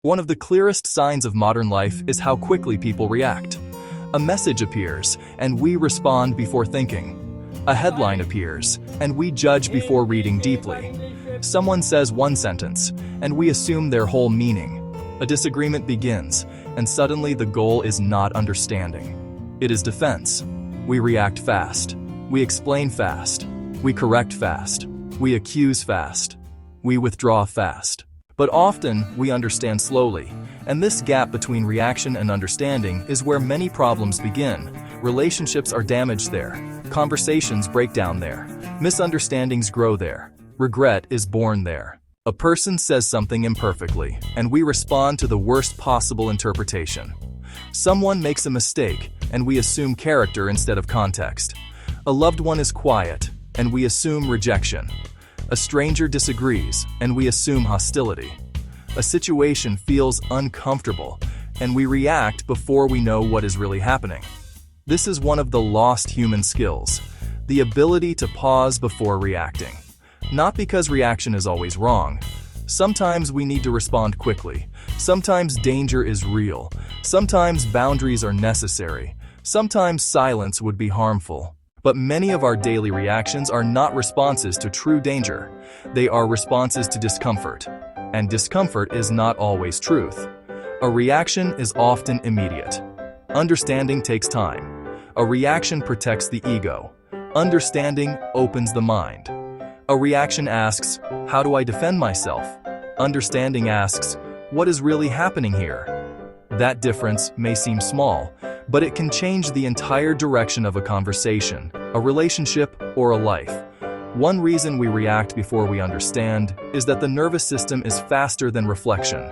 One of the clearest signs of modern life is how quickly people react. A message appears, and we respond before thinking. A headline appears, and we judge before reading deeply. Someone says one sentence, and we assume their whole meaning. A disagreement begins, and suddenly the goal is not understanding. It is defense. We react fast. We explain fast. We correct fast. We accuse fast. We withdraw fast. But often, we understand slowly, and this gap between reaction and understanding is where many problems begin. Relationships are damaged there. Conversations break down there. Misunderstandings grow there. Regret is born there. A person says something imperfectly, and we respond to the worst possible interpretation. Someone makes a mistake, and we assume character instead of context. A loved one is quiet, and we assume rejection. A stranger disagrees, and we assume hostility. A situation feels uncomfortable, and we react before we know what is really happening. This is one of the lost human skills, the ability to pause before reacting. Not because reaction is always wrong. Sometimes we need to respond quickly. Sometimes danger is real. Sometimes boundaries are necessary. Sometimes silence would be harmful. But many of our daily reactions are not responses to true danger. They are responses to discomfort. And discomfort is not always truth. A reaction is often immediate. Understanding takes time. A reaction protects the ego. Understanding opens the mind. A reaction asks, how do I defend myself? Understanding asks, what is really happening here? That difference may seem small, but it can change the entire direction of a conversation, a relationship, or a life. One reason we react before we understand is that the nervous system is faster than reflection.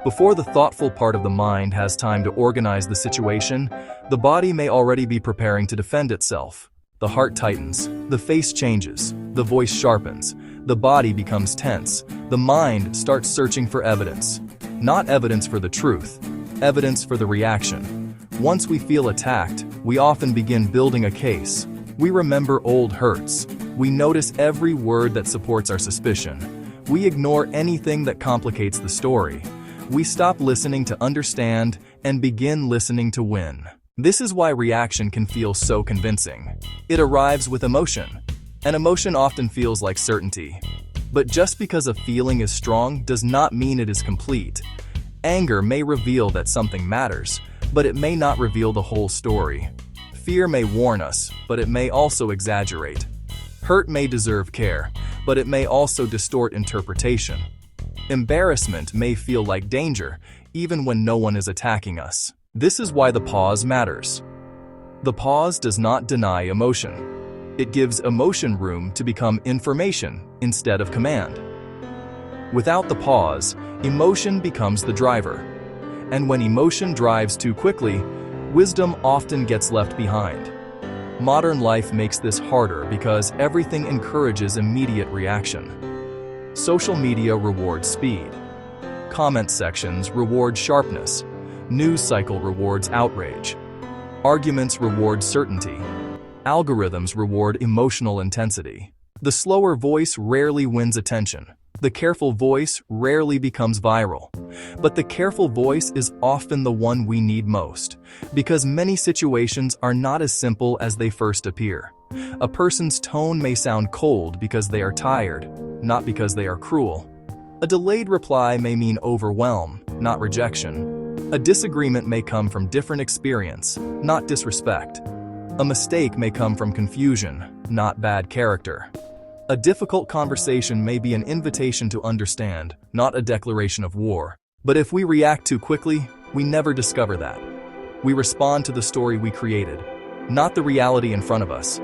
Before the thoughtful part of the mind has time to organize the situation, the body may already be preparing to defend itself. The heart tightens, the face changes, the voice sharpens, the body becomes tense, the mind starts searching for evidence. Not evidence for the truth, evidence for the reaction. Once we feel attacked, we often begin building a case. We remember old hurts. We notice every word that supports our suspicion. We ignore anything that complicates the story. We stop listening to understand and begin listening to win. This is why reaction can feel so convincing. It arrives with emotion, and emotion often feels like certainty. But just because a feeling is strong does not mean it is complete. Anger may reveal that something matters, but it may not reveal the whole story. Fear may warn us, but it may also exaggerate. Hurt may deserve care, but it may also distort interpretation. Embarrassment may feel like danger, even when no one is attacking us. This is why the pause matters. The pause does not deny emotion. It gives emotion room to become information instead of command. Without the pause, emotion becomes the driver. And when emotion drives too quickly, wisdom often gets left behind. Modern life makes this harder because everything encourages immediate reaction. Social media rewards speed. Comment sections reward sharpness. News cycle rewards outrage. Arguments reward certainty. Algorithms reward emotional intensity. The slower voice rarely wins attention. The careful voice rarely becomes viral. But the careful voice is often the one we need most, because many situations are not as simple as they first appear. A person's tone may sound cold because they are tired, not because they are cruel. A delayed reply may mean overwhelm, not rejection. A disagreement may come from different experience, not disrespect. A mistake may come from confusion, not bad character. A difficult conversation may be an invitation to understand, not a declaration of war. But if we react too quickly, we never discover that. We respond to the story we created, not the reality in front of us.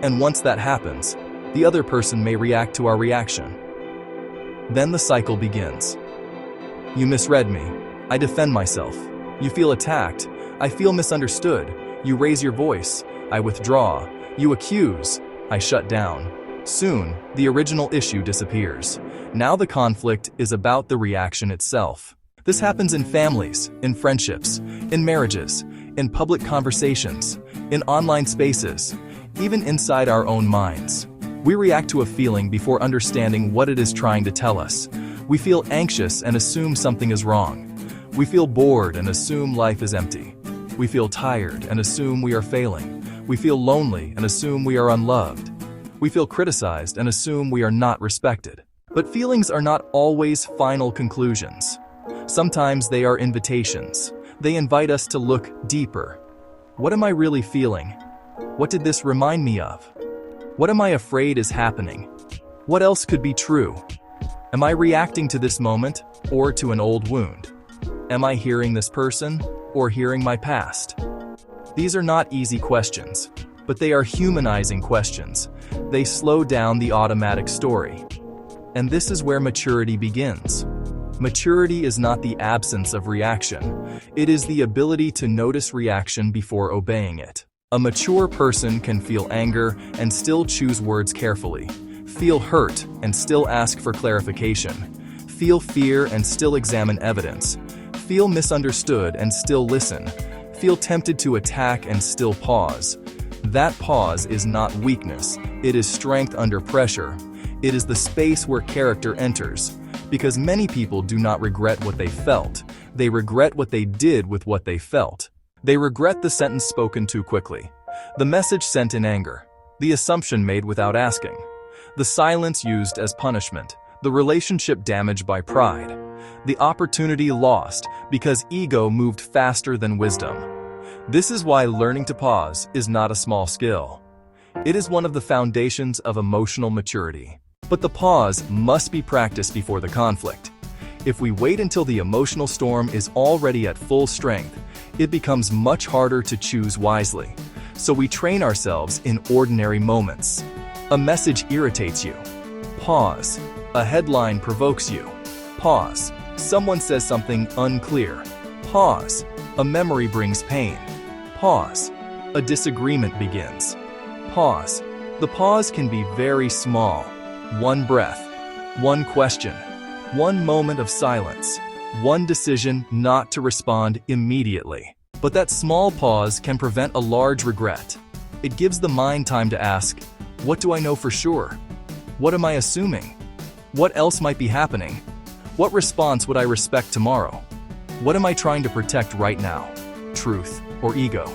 And once that happens, the other person may react to our reaction. Then the cycle begins. You misread me. I defend myself. You feel attacked. I feel misunderstood. You raise your voice. I withdraw. You accuse. I shut down. Soon, the original issue disappears. Now the conflict is about the reaction itself. This happens in families, in friendships, in marriages, in public conversations, in online spaces, even inside our own minds. We react to a feeling before understanding what it is trying to tell us. We feel anxious and assume something is wrong. We feel bored and assume life is empty. We feel tired and assume we are failing. We feel lonely and assume we are unloved. We feel criticized and assume we are not respected. But feelings are not always final conclusions. Sometimes they are invitations. They invite us to look deeper. What am I really feeling? What did this remind me of? What am I afraid is happening? What else could be true? Am I reacting to this moment or to an old wound? Am I hearing this person or hearing my past? These are not easy questions, but they are humanizing questions. They slow down the automatic story. And this is where maturity begins. Maturity is not the absence of reaction. It is the ability to notice reaction before obeying it. A mature person can feel anger and still choose words carefully, feel hurt and still ask for clarification, feel fear and still examine evidence, feel misunderstood and still listen, feel tempted to attack and still pause. That pause is not weakness, it is strength under pressure. It is the space where character enters, because many people do not regret what they felt. They regret what they did with what they felt. They regret the sentence spoken too quickly, the message sent in anger, the assumption made without asking, the silence used as punishment, the relationship damaged by pride, the opportunity lost because ego moved faster than wisdom. This is why learning to pause is not a small skill. It is one of the foundations of emotional maturity. But the pause must be practiced before the conflict. If we wait until the emotional storm is already at full strength, it becomes much harder to choose wisely. So we train ourselves in ordinary moments. A message irritates you. Pause. A headline provokes you. Pause. Someone says something unclear. Pause. A memory brings pain. Pause. A disagreement begins. Pause. The pause can be very small. One breath, one question, one moment of silence, one decision not to respond immediately. But that small pause can prevent a large regret. It gives the mind time to ask, what do I know for sure? What am I assuming? What else might be happening? What response would I respect tomorrow? What am I trying to protect right now? Truth or ego?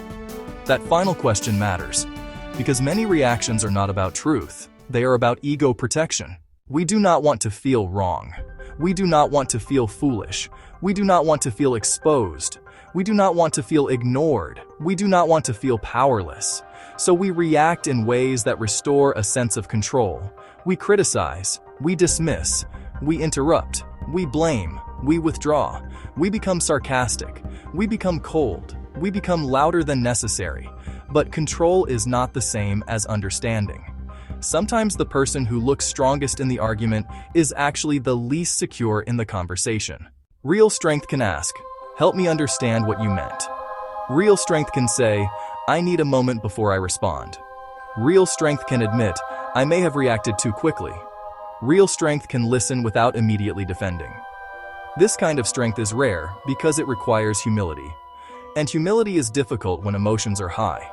That final question matters, because many reactions are not about truth. They are about ego protection. We do not want to feel wrong. We do not want to feel foolish. We do not want to feel exposed. We do not want to feel ignored. We do not want to feel powerless. So we react in ways that restore a sense of control. We criticize. We dismiss. We interrupt. We blame. We withdraw. We become sarcastic. We become cold. We become louder than necessary. But control is not the same as understanding. Sometimes the person who looks strongest in the argument is actually the least secure in the conversation. Real strength can ask, help me understand what you meant. Real strength can say, I need a moment before I respond. Real strength can admit, I may have reacted too quickly. Real strength can listen without immediately defending. This kind of strength is rare because it requires humility. And humility is difficult when emotions are high.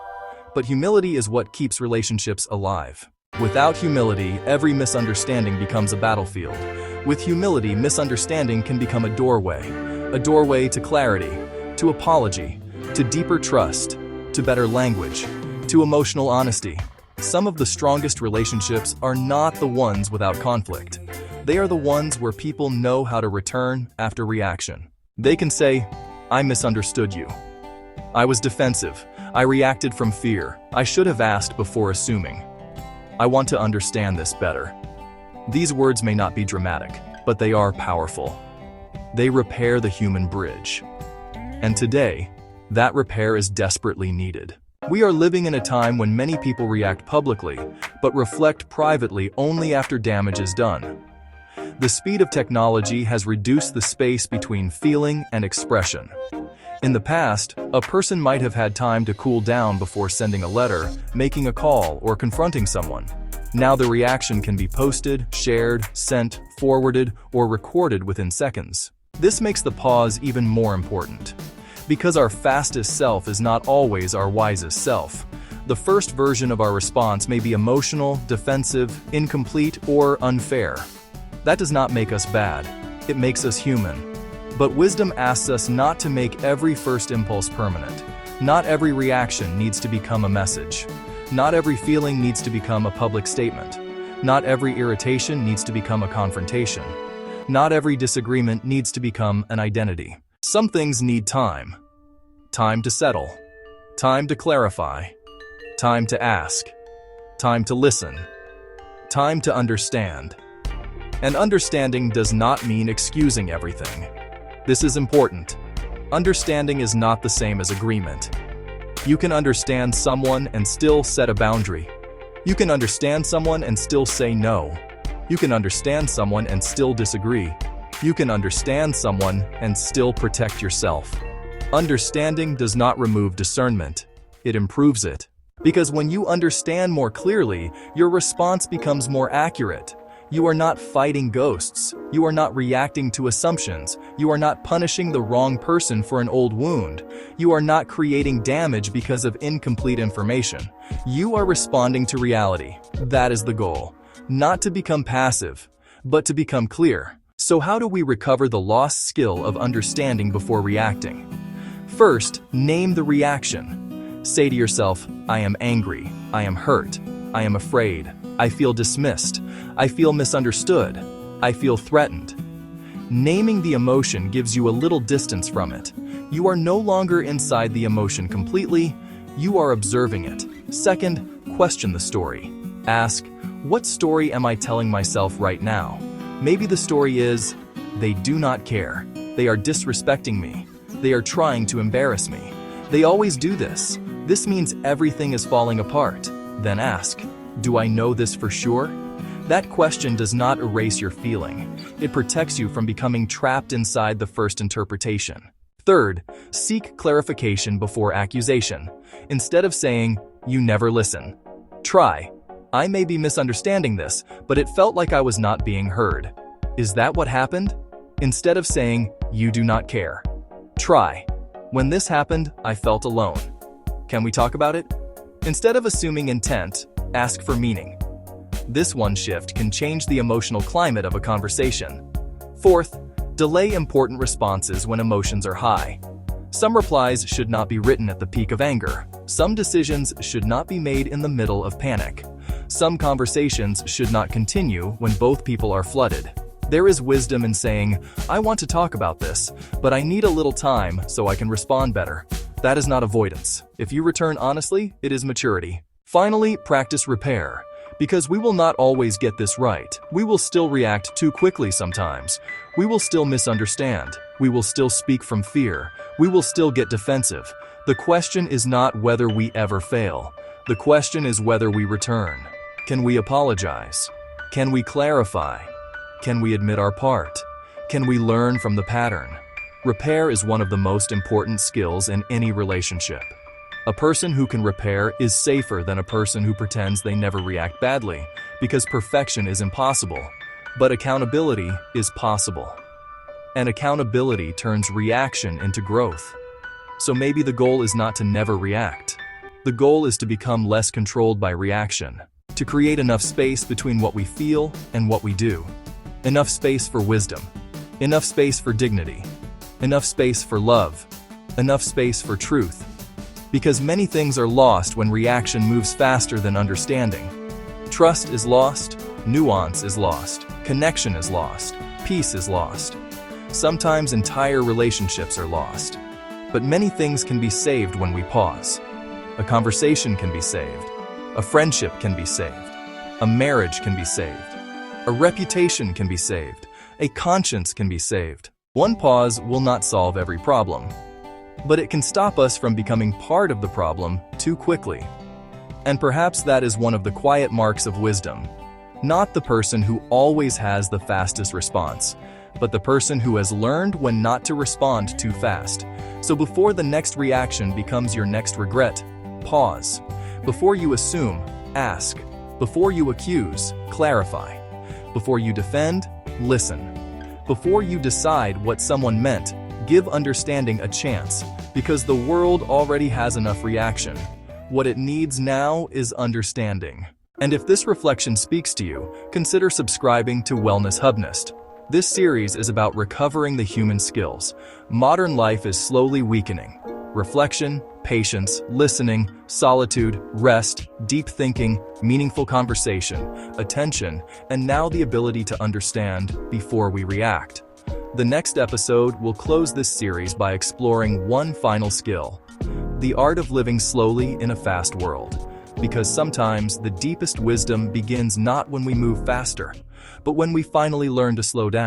But humility is what keeps relationships alive. Without humility, every misunderstanding becomes a battlefield. With humility, misunderstanding can become a doorway to clarity, to apology, to deeper trust, to better language, to emotional honesty. Some of the strongest relationships are not the ones without conflict. They are the ones where people know how to return after reaction. They can say, I misunderstood you. I was defensive. I reacted from fear. I should have asked before assuming. I want to understand this better. These words may not be dramatic, but they are powerful. They repair the human bridge. And today, that repair is desperately needed. We are living in a time when many people react publicly, but reflect privately only after damage is done. The speed of technology has reduced the space between feeling and expression. In the past, a person might have had time to cool down before sending a letter, making a call, or confronting someone. Now the reaction can be posted, shared, sent, forwarded, or recorded within seconds. This makes the pause even more important. Because our fastest self is not always our wisest self. The first version of our response may be emotional, defensive, incomplete, or unfair. That does not make us bad. It makes us human. But wisdom asks us not to make every first impulse permanent. Not every reaction needs to become a message. Not every feeling needs to become a public statement. Not every irritation needs to become a confrontation. Not every disagreement needs to become an identity. Some things need time. Time to settle. Time to clarify. Time to ask. Time to listen. Time to understand. And understanding does not mean excusing everything. This is important. Understanding is not the same as agreement. You can understand someone and still set a boundary. You can understand someone and still say no. You can understand someone and still disagree. You can understand someone and still protect yourself. Understanding does not remove discernment. It improves it. Because when you understand more clearly, your response becomes more accurate. You are not fighting ghosts. You are not reacting to assumptions. You are not punishing the wrong person for an old wound. You are not creating damage because of incomplete information. You are responding to reality. That is the goal. Not to become passive, but to become clear. So how do we recover the lost skill of understanding before reacting? First, name the reaction. Say to yourself, I am angry. I am hurt. I am afraid. I feel dismissed. I feel misunderstood. I feel threatened. Naming the emotion gives you a little distance from it. You are no longer inside the emotion completely. You are observing it. Second, question the story. Ask, what story am I telling myself right now? Maybe the story is, they do not care. They are disrespecting me. They are trying to embarrass me. They always do this. This means everything is falling apart. Then ask, do I know this for sure? That question does not erase your feeling. It protects you from becoming trapped inside the first interpretation. Third, seek clarification before accusation. Instead of saying, you never listen, try, I may be misunderstanding this, but it felt like I was not being heard. Is that what happened? Instead of saying, you do not care, try, when this happened, I felt alone. Can we talk about it? Instead of assuming intent, ask for meaning. This one shift can change the emotional climate of a conversation. Fourth, delay important responses when emotions are high. Some replies should not be written at the peak of anger. Some decisions should not be made in the middle of panic. Some conversations should not continue when both people are flooded. There is wisdom in saying, I want to talk about this, but I need a little time so I can respond better. That is not avoidance. If you return honestly, it is maturity. Finally, practice repair. Because we will not always get this right. We will still react too quickly sometimes. We will still misunderstand. We will still speak from fear. We will still get defensive. The question is not whether we ever fail. The question is whether we return. Can we apologize? Can we clarify? Can we admit our part? Can we learn from the pattern? Repair is one of the most important skills in any relationship. A person who can repair is safer than a person who pretends they never react badly, because perfection is impossible, but accountability is possible. And accountability turns reaction into growth. So maybe the goal is not to never react. The goal is to become less controlled by reaction, to create enough space between what we feel and what we do. Enough space for wisdom, enough space for dignity, enough space for love, enough space for truth. Because many things are lost when reaction moves faster than understanding. Trust is lost, nuance is lost, connection is lost, peace is lost. Sometimes entire relationships are lost. But many things can be saved when we pause. A conversation can be saved. A friendship can be saved. A marriage can be saved. A reputation can be saved. A conscience can be saved. One pause will not solve every problem, but it can stop us from becoming part of the problem too quickly. And perhaps that is one of the quiet marks of wisdom. Not the person who always has the fastest response, but the person who has learned when not to respond too fast. So before the next reaction becomes your next regret, pause. Before you assume, ask. Before you accuse, clarify. Before you defend, listen. Before you decide what someone meant, give understanding a chance, because the world already has enough reaction. What it needs now is understanding. And if this reflection speaks to you, consider subscribing to Wellnesshubnest. This series is about recovering the human skills. Modern life is slowly weakening. Reflection, patience, listening, solitude, rest, deep thinking, meaningful conversation, attention, and now the ability to understand before we react. The next episode will close this series by exploring one final skill: the art of living slowly in a fast world. Because sometimes the deepest wisdom begins not when we move faster, but when we finally learn to slow down.